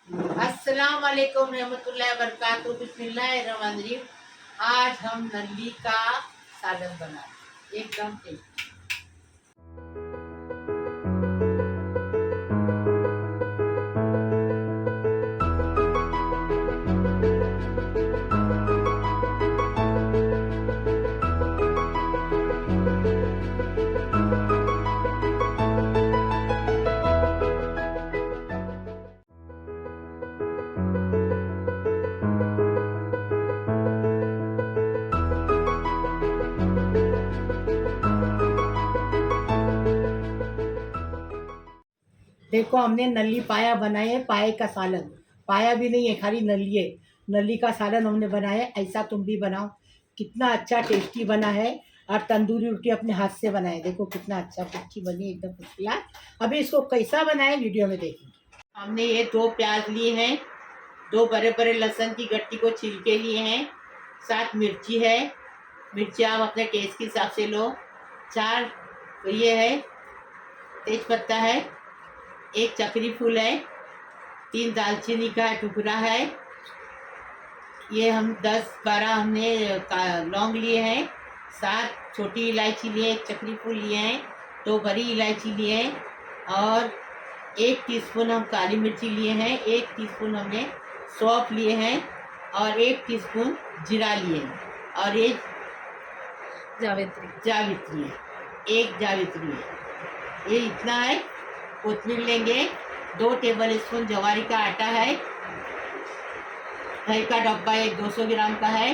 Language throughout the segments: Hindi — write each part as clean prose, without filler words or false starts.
अस्सलाम वालेकुम रहमतुल्लाहि व बरकातहू। बिस्मिल्लाहिर्रहमानिर्रहीम। आज हम नल्ली का सालन बनाए एकदम टेस्टी। देखो हमने नल्ली पाया बनाए है, पाए का सालन। पाया भी नहीं है, खाली नल्ली है। नल्ली का सालन हमने बनाया है, ऐसा तुम भी बनाओ। कितना अच्छा टेस्टी बना है। और तंदूरी रोटी अपने हाथ से बनाए, देखो कितना अच्छा कुच्ची बनी एकदम फुसला। अभी इसको कैसा बनाए वीडियो में देखेंगे। हमने ये 2 प्याज लिए हैं, 2 बड़े बड़े लहसुन की गट्टी को छील के लिए हैं, 7 मिर्ची है। मिर्ची आप अपने टेस्ट के हिसाब से लो। 4 ये है तेज पत्ता है, 1 चक्री फूल है, 3 दालचीनी का टुकड़ा है। ये हम 10-12 हमने लौंग लिए हैं, 7 छोटी इलायची लिए, 1 चक्री फूल लिए हैं, 2 बड़ी इलायची लिए हैं और 1 टीस्पून हम काली मिर्ची लिए हैं, 1 टीस्पून हमने सौंफ लिए हैं और 1 टीस्पून जीरा लिए हैं और एक जावित्री है, 1 जावित्री है। ये इतना है। कोथिंबीर लेंगे, 2 टेबल स्पून ज्वारी का आटा है, दही का डब्बा 200 ग्राम का है,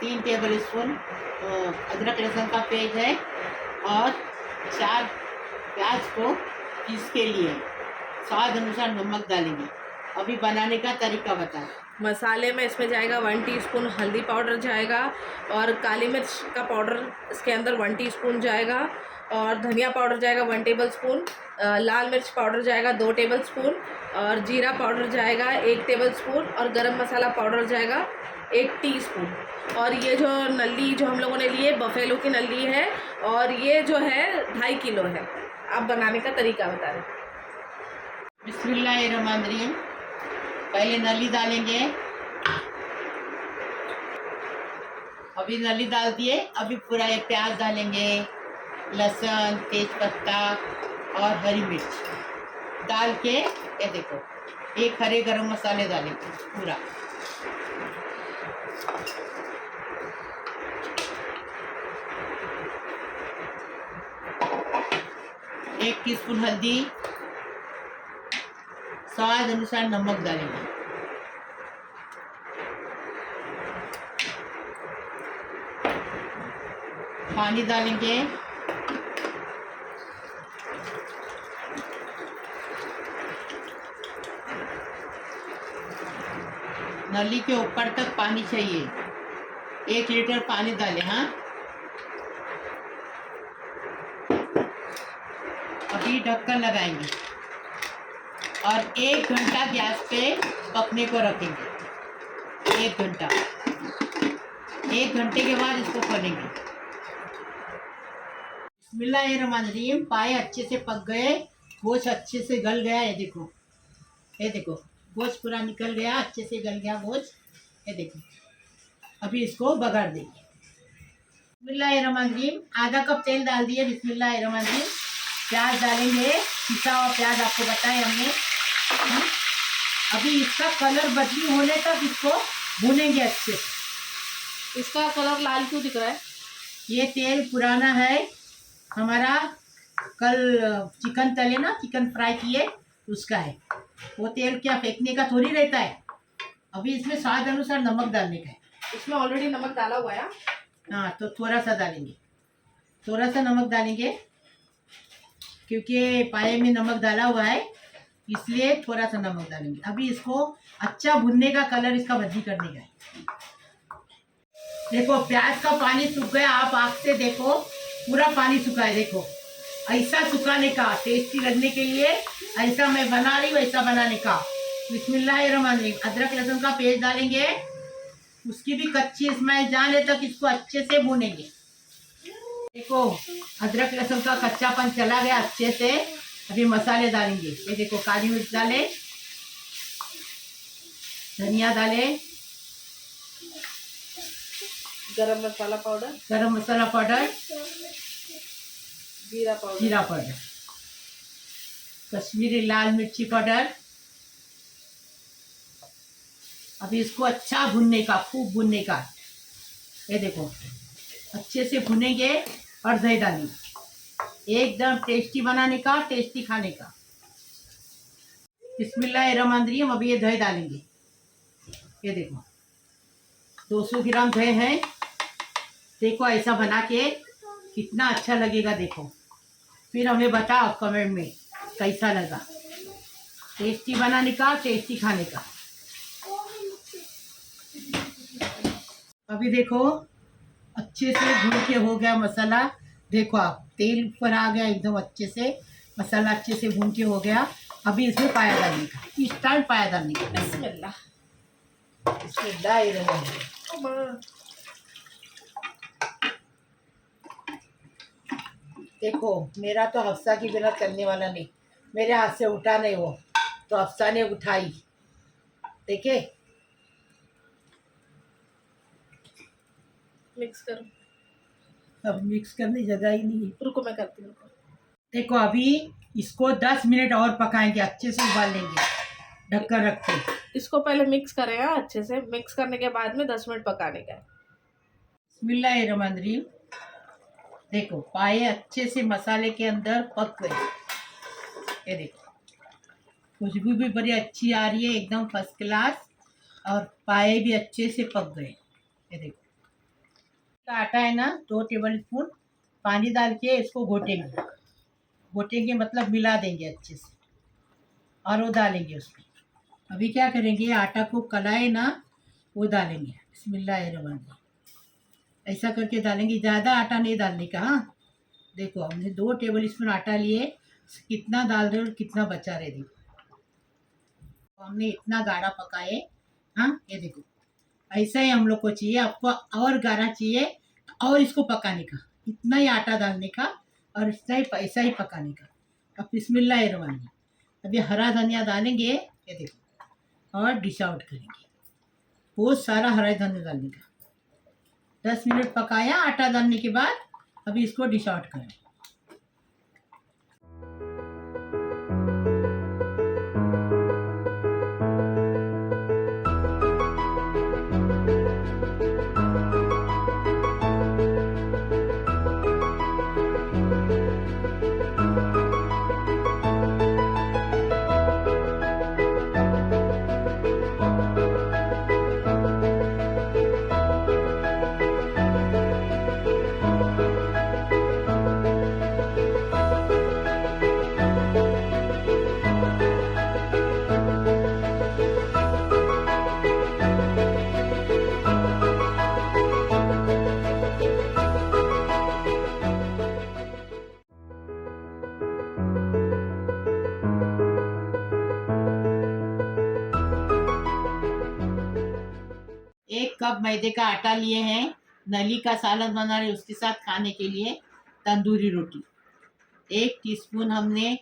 3 टेबल स्पून अदरक लहसुन का पेस्ट है और 4 प्याज को पीस के लिए स्वाद अनुसार नमक डालेंगे। अभी बनाने का तरीका बताएं। मसाले में इसमें जाएगा 1 टीस्पून हल्दी पाउडर जाएगा और काली मिर्च का पाउडर इसके अंदर 1 टीस्पून जाएगा और धनिया पाउडर जाएगा 1 टेबलस्पून, लाल मिर्च पाउडर जाएगा 2 टेबलस्पून और जीरा पाउडर जाएगा 1 टेबलस्पून और गरम मसाला पाउडर जाएगा 1 टीस्पून। और ये जो नल्ली जो हम लोगों ने ली है बफेलो की नल्ली है और ये जो है 2.5 किलो है। आप बनाने का तरीका बता दें। बिस्मिल्लाहिर्रहमानिर्रहीम। पहले नली डालेंगे। अभी नली डाल दिए। अभी पूरा ये प्याज डालेंगे, लहसुन, तेज पत्ता और हरी मिर्च डाल के ये देखो 1 हरे गरम मसाले डालेंगे पूरा। एक टीस्पून हल्दी, स्वाद अनुसार नमक डालेंगे। पानी डालेंगे। नली के ऊपर तक पानी चाहिए। 1 लीटर पानी डालें। हाँ, अभी ढक्कन लगाएंगे और 1 घंटा गैस पे पकने को रखेंगे। 1 घंटा। 1 घंटे के बाद इसको खोलेंगे। बिस्मिल्लाहिर्रहमानिर्रहीम। पाए अच्छे से पक गए, गोश्त अच्छे से गल गया। ये देखो, ये देखो गोश्त पूरा निकल गया, अच्छे से गल गया गोश्त। ये देखो अभी इसको बघार देंगे। बिस्मिल्लाहिर्रहमानिर्रहीम। आधा कप तेल डाल दिए। बिस्मिल्लाहिर्रहमानिर्रहीम। प्याज डालेंगे, पिसा हुआ प्याज आपको बताए हमने। अभी इसका कलर बदली होने तक इसको भूनेंगे अच्छे से। इसका कलर लाल क्यों दिख रहा है? ये तेल पुराना है हमारा, कल चिकन तले ना, चिकन फ्राई किए उसका है। वो तेल क्या फेंकने का थोड़ी रहता है। अभी इसमें स्वाद अनुसार नमक डालने का है। इसमें ऑलरेडी नमक डाला हुआ है। हाँ, तो थोड़ा सा डालेंगे, थोड़ा सा नमक डालेंगे क्योंकि पाए में नमक डाला हुआ है, इसलिए थोड़ा सा नमक डालेंगे। अभी इसको अच्छा भुनने का, कलर इसका बदली करने का है। देखो प्याज का पानी सूख गया, आप आँख से देखो पूरा पानी सूखा है। देखो ऐसा सुखाने का, टेस्टी लगने के लिए ऐसा मैं बना रही हूँ, ऐसा बनाने का। बिस्मिल्लाहिर्रहमानिर्रहीम। अदरक लहसुन का पेस्ट डालेंगे, उसकी भी कच्ची स्मेल जाने तक इसको अच्छे से भूनेंगे। देखो अदरक लहसुन का कच्चापन चला गया अच्छे से। अभी मसाले डालेंगे। ये देखो काली मिर्च डाले, धनिया डाले, गरम मसाला पाउडर, गरम मसाला पाउडर, जीरा पाउडर, जीरा पाउडर, कश्मीरी लाल मिर्ची पाउडर। अभी इसको अच्छा भुनने का, खूब भुनने का। ये देखो अच्छे से भुनेंगे और दही डालेंगे, एकदम टेस्टी बनाने का, टेस्टी खाने का। बिस्मिल्लाहिर्रहमानिर्रहीम। अभी ये दही डालेंगे। ये देखो 200 ग्राम दही है। देखो ऐसा बना के कितना अच्छा लगेगा। देखो फिर हमें बताओ कमेंट में कैसा लगा। टेस्टी बनाने का, टेस्टी खाने का। अभी देखो अच्छे से भून के हो गया मसाला। देखो आप तेल ऊपर आ गया एकदम अच्छे से, मसाला अच्छे से भून के हो गया। अभी इसमें पाया डालने का, इस टाइम पाया डालने का। बिस्मिल्लाह। बिस्मिल्लाहिर्रहमानिर्रहीम। देखो मेरा तो हफ्सा की बिना चलने वाला नहीं, मेरे हाथ से उठा नहीं वो, तो हफ्सा ने उठाई। देखे मिक्स करो। अब मिक्स करने जगह ही नहीं है। रुको मैं करती हूँ। देखो अभी इसको 10 मिनट और पकाएंगे, अच्छे से उबाल लेंगे ढक्कन रख के। इसको पहले मिक्स करें अच्छे से, मिक्स करने के बाद में 10 मिनट पकाने का है। बिस्मिल्लाहिर्रहमानिर्रहीम। देखो पाए अच्छे से मसाले के अंदर पक गए। ये देखो खुशबू भी बड़ी अच्छी आ रही है, एकदम फर्स्ट क्लास। और पाए भी अच्छे से पक गए। ये देखो आटा है ना, 2 टेबल स्पून पानी डाल के इसको घोटेंगे। घोटेंगे मतलब मिला देंगे अच्छे से, और वो डालेंगे उसमें। अभी क्या करेंगे, आटा को कलाए ना, वो डालेंगे। बिस्मिल्लाहिर्रहमानिर्रहीम। ऐसा करके डालेंगे, ज़्यादा आटा नहीं डालने का। हाँ देखो हमने 2 टेबल स्पून आटा लिए, कितना डाल रहे और कितना बचा रहे। देखो हमने इतना गाढ़ा पकाए। हाँ ये देखो ऐसा ही हम लोग को चाहिए। आपको और गाढ़ा चाहिए और इसको पकाने का, इतना ही आटा डालने का और इतना ही ऐसा ही पकाने का। अब बिस्मिल्लाहिर्रहमानिर्रहीम। अभी हरा धनिया डालेंगे। ये देखो और डिश आउट करेंगे। बहुत सारा हरा धनिया डालने का। 10 मिनट पकाया आटा डालने के बाद। अभी इसको डिश आउट करें। एक कप मैदे का आटा लिए हैं, नली का सालन बना रहे उसके साथ खाने के लिए तंदूरी रोटी। 1 टीस्पून हमने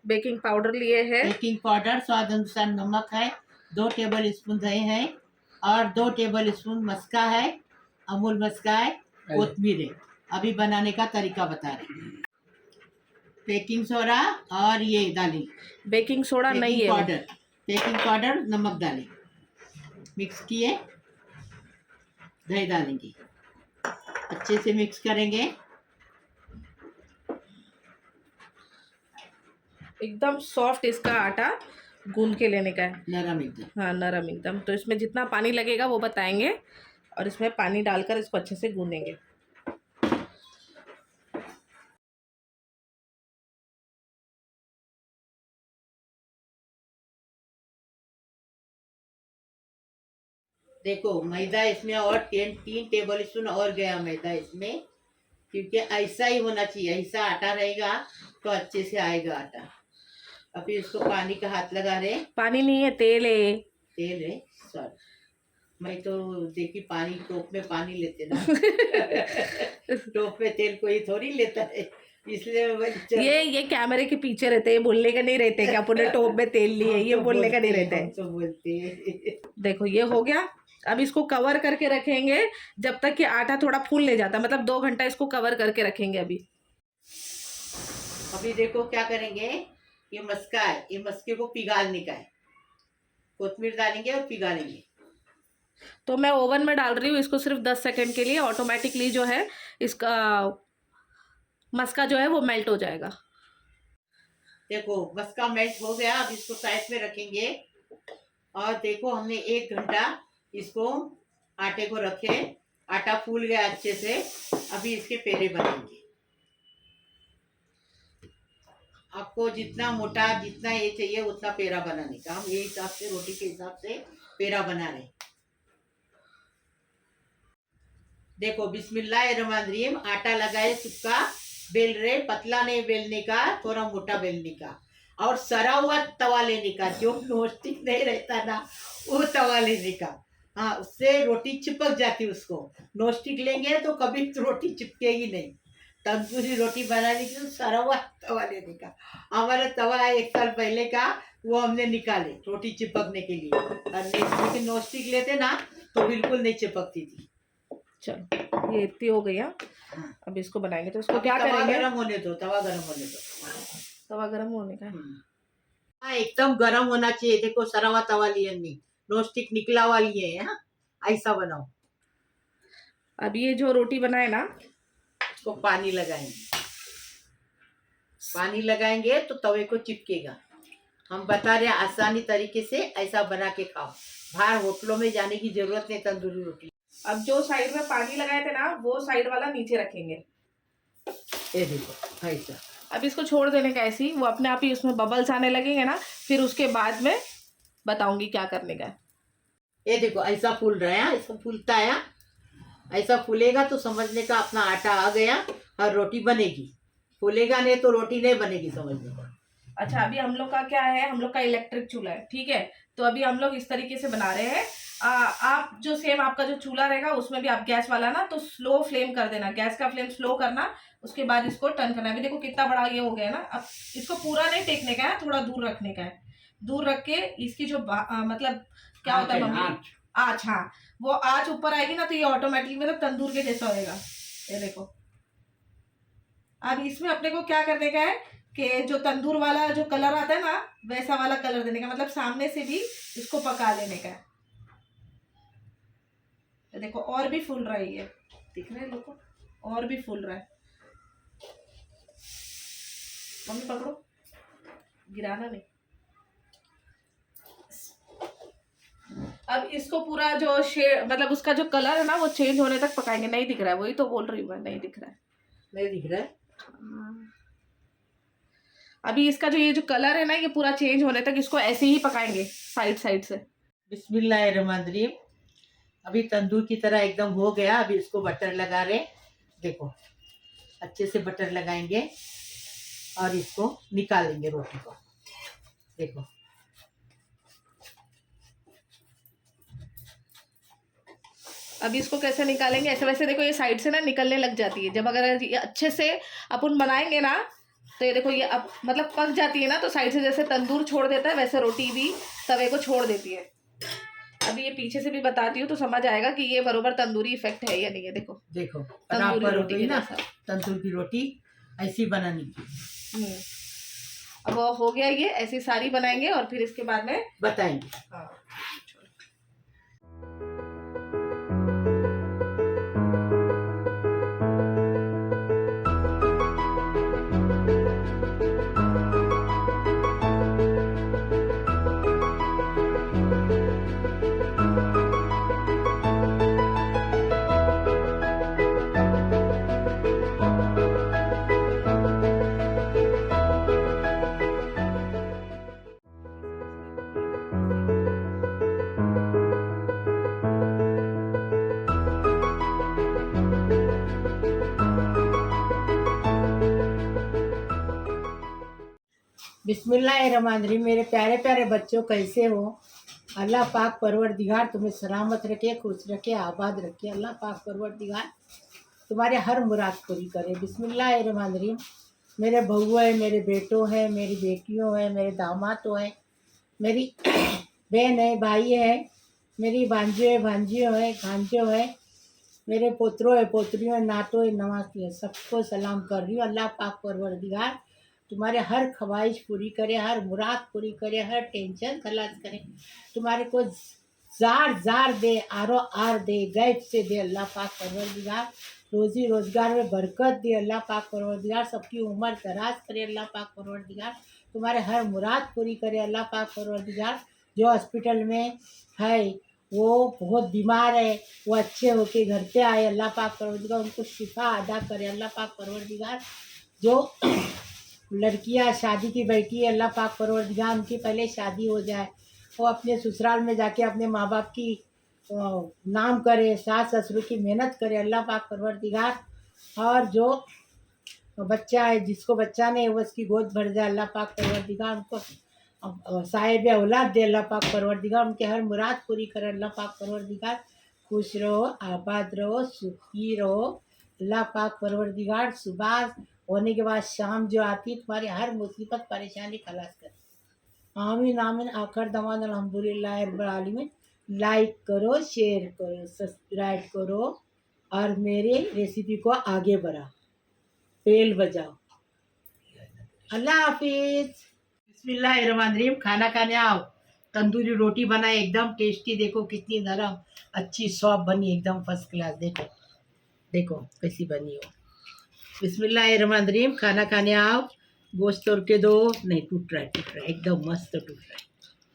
बेकिंग पाउडर लिए हैं। बेकिंग पाउडर, स्वाद अनुसार नमक है, 2 टेबल स्पून दही है और 2 टेबल स्पून मस्का है, अमूल मस्का है, कोथिमीर है। अभी बनाने का तरीका बता रहे। बेकिंग सोडा और ये डालें, बेकिंग सोडा नहीं है, पाउडर, बेकिंग पाउडर, नमक डालें, मिक्स किए, दही डालेंगे, अच्छे से मिक्स करेंगे। एकदम सॉफ्ट इसका आटा गूंद के लेने का है, नरम एकदम। हाँ नरम एकदम। तो इसमें जितना पानी लगेगा वो बताएंगे और इसमें पानी डालकर इसको अच्छे से गूंदेंगे। देखो मैदा इसमें और 3 टेबल स्पून और गया मैदा इसमें, क्योंकि ऐसा ही होना चाहिए। ऐसा आटा रहेगा तो अच्छे से आएगा आटा। अभी इसको पानी का हाथ लगा रहे। पानी नहीं है, तेल है। तेल है, सॉरी मैं तो देखी पानी, टोप में पानी लेते ना। टोप में तेल कोई थोड़ी लेता है। इसलिए ये कैमरे के पीछे रहते हैं, बोलने का नहीं रहते कि अपने टोप में तेल लिए, ये बोलने का नहीं रहते हैं। तो बोलते हैं। देखो ये हो गया। अब इसको कवर करके रखेंगे जब तक कि आटा थोड़ा फूल नहीं जाता, मतलब 2 घंटा इसको कवर करके रखेंगे। अभी देखो क्या करेंगे, ये मस्का है, ये मस्के को पिघालने का है, कोथमीर डालेंगे और पिघालेंगे। तो मैं ओवन में डाल रही हूँ इसको सिर्फ 10 सेकंड के लिए, ऑटोमेटिकली जो है इसका मस्का जो है वो मेल्ट हो जाएगा। देखो मस्का मेल्ट हो गया, अब इसको साइड में रखेंगे। और देखो हमने 1 घंटा इसको आटे को रखे, आटा फूल गया अच्छे से। अभी इसके पेड़े बनाएंगे। आपको जितना मोटा, जितना ये चाहिए उतना पेड़ा बनाने का, हम ये हिसाब से, रोटी के हिसाब से पेड़ा बना रहे। देखो बिस्मिल्लाहिर्रहमानिर्रहीम, आटा लगाए सूखा, बेल रहे, पतला नहीं बेलने का, थोड़ा मोटा बेलने का, और सरा हुआ तवा लेने का, जो नॉनस्टिक नहीं रहता ना वो तवा लेने का। हाँ, उससे रोटी चिपक जाती, उसको नॉनस्टिक लेंगे तो कभी रोटी चिपकेगी नहीं। तंदूरी रोटी बनाने के लिए सरा हुआ तवा लेने का। हमारा तवा है 1 साल पहले का, वो हमने निकाले रोटी चिपकने के लिए। और लेकिन नॉनस्टिक लेते ना तो बिल्कुल नहीं चिपकती थी। चलो ये इतनी हो गई। अब इसको बनाएंगे तो इसको क्या करेंगे, गरम होने दो, तवा गरम होने दो। तवा गरम होने का। हाँ, एकदम गरम होना चाहिए। देखो सरा हुआ तवा लिए, नहीं नॉनस्टिक निकला हुआ लिए है। हाँ, ऐसा बनाओ। अब ये जो रोटी बनाए ना, इसको पानी लगाएंगे, पानी लगाएंगे तो तवे को चिपकेगा। हम बता रहे हैं आसानी तरीके से, ऐसा बना के खाओ। बाहर होटलों में जाने की जरूरत नहीं तंदूरी रोटी। अब जो साइड में पानी लगाए थे ना, वो साइड वाला नीचे रखेंगे। ये देखो ऐसा। अब इसको छोड़ देने का ऐसे ही, वो अपने आप ही उसमें बबल्स आने लगेंगे ना, फिर उसके बाद में बताऊंगी क्या करने का है। ये देखो ऐसा फूल रहा है, ऐसा फूलता है। ऐसा फूलेगा तो समझने का अपना आटा आ गया और रोटी बनेगी। फूलेगा नहीं तो रोटी नहीं बनेगी, समझने का। अच्छा, अभी हम लोग का क्या है, हम लोग का इलेक्ट्रिक चूल्हा है, ठीक है। तो अभी हम लोग इस तरीके से बना रहे हैं। आप जो सेम आपका जो चूल्हा रहेगा उसमें भी आप गैस वाला ना तो स्लो फ्लेम कर देना, गैस का फ्लेम स्लो करना। उसके बाद इसको टर्न करना। अभी देखो कितना बड़ा ये हो गया ना। अब इसको पूरा नहीं टेकने का है, थोड़ा दूर रखने का है। दूर रख के इसकी जो मतलब क्या होता है मम्मी, आँच, हाँ, वो आँच ऊपर आएगी ना तो ये ऑटोमेटिकली मतलब तंदूर के जैसा होएगा। ये देखो। अब इसमें अपने को क्या करने का है कि जो तंदूर वाला जो कलर आता है ना, वैसा वाला कलर देने का, मतलब सामने से भी इसको पका लेने का है। तो देखो और भी फूल रही है, दिख रहे हैं लोग को, और भी फूल रहा है। मम्मी पकड़ो, गिराना नहीं। अब इसको पूरा जो शेड, मतलब उसका जो कलर है ना वो चेंज होने तक पकाएंगे। नहीं दिख रहा है, वही तो बोल रही हूँ मैं, नहीं दिख रहा है। नहीं दिख रहा है। अभी इसका जो ये जो कलर है ना, ये पूरा चेंज होने तक इसको ऐसे ही पकाएंगे साइड साइड से। बिस्मिल्लाहिर्रहमानिर्रहीम। अभी तंदूर की तरह एकदम हो गया। अभी इसको बटर लगा रहे, देखो अच्छे से बटर लगाएंगे और इसको निकालेंगे रोटी को। देखो अभी इसको कैसे निकालेंगे, ऐसे वैसे देखो ये साइड से ना निकलने लग जाती है। जब अगर ये अच्छे से अपन बनाएंगे ना तो ये देखो ये अब मतलब पक जाती है ना, तो साइड से जैसे तंदूर छोड़ देता है वैसे रोटी भी तवे को छोड़ देती है। अभी ये पीछे से भी बताती हूँ तो समझ आएगा कि ये बरोबर तंदूरी इफेक्ट है या नहीं है। देखो देखो तंदूरी रोटी के ना, जैसा तंदूर की रोटी ऐसी बनानी की। अब हो गया, ये ऐसी सारी बनाएंगे और फिर इसके बाद में बताएंगे। हाँ। बिस्मिल्लाहिर्रहमानिर्रहीम। मेरे प्यारे प्यारे बच्चों, कैसे हो? अल्लाह पाक परवरदिगार तुम्हें सलामत रखे, खुश रखे, आबाद रखे। अल्लाह पाक परवरदिगार तुम्हारे हर मुराद पूरी करे। बिस्मिल्लाहिर्रहमानिर्रहीम। मेरे बहू है, मेरे बेटों हैं, मेरी बेटियों हैं, मेरे दामादों हैं, मेरी बहन है, भाई है, मेरी भांजे है, भांजियों है, भांजो है, मेरे पोतरों है, पोतरियों है, नातों है, नवाती है, सबको सलाम कर रही हूँ। अल्लाह पाक परवरदिगार तुम्हारे हर ख्वाहिश पूरी करे, हर मुराद पूरी करे, हर टेंशन खलास करे, तुम्हारे को जार जार दे, आरो आर दे, गैब से दे अल्लाह पाक परवरदिगार। रोज़ी रोज़गार में बरकत दे अल्लाह पाक परवरदिगार। सबकी उम्र दराज करे अल्लाह पाक परवरदिगार। तुम्हारे हर मुराद पूरी करे अल्लाह पाक परवरदिगार। जो हॉस्पिटल में है वो बहुत बीमार है, वो अच्छे होके घर पे आए अल्लाह पाक परवरदिगार, उनको शिफा अदा करे अल्लाह पाक परवरदिगार। जो लड़कियां शादी की बैठी है अल्लाह पाक परवरदिगार, उनकी पहले शादी हो जाए, वो अपने ससुराल में जाके अपने माँ बाप की नाम करे, सास ससुर की मेहनत करे अल्लाह पाक परवरदिगार। और जो बच्चा है, जिसको बच्चा नहीं है, वो उसकी गोद भर जाए अल्लाह पाक परवरदिगार, उनको साहिब औलाद दे अल्लाह पाक परवरदिगार, उनके हर मुराद पूरी करे अल्लाह पाक परवरदिगार। खुश रहो, आबाद रहो, सुखी रहो अल्लाह पाक परवरदिगार। सुबह होने के बाद शाम जो आती है तुम्हारी हर मुसीबत परेशानी खलास करे। आमीन आमीन। आखिर दमान अल्हम्दुलिल्लाह रब्बिल आलमीन। लाइक करो, शेयर करो, सब्सक्राइब करो और मेरे रेसिपी को आगे बढ़ाओ, बेल बजाओ। अल्लाह हाफिज। बिस्मिल्लाहिर्रहमानिर्रहीम। खाना खाने आओ। तंदूरी रोटी बनाए एकदम टेस्टी, देखो कितनी नरम अच्छी सॉफ्ट बनी, एकदम फर्स्ट क्लास। देखो देखो कैसी बनी हो। बिस्मिल्लाहिर्रहमानिर्रहीम। खाना खाने आओ। गोश्त तोड़ के दो। नहीं, टूट रहा है एकदम मस्त टूट रहा है।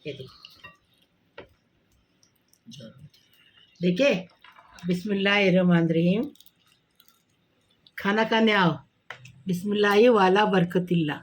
ये देखो, देखे। बिस्मिल्लाहिर्रहमानिर्रहीम। खाना खाने आओ। बिस्मिल्लाह वाला बरकतिल्ला।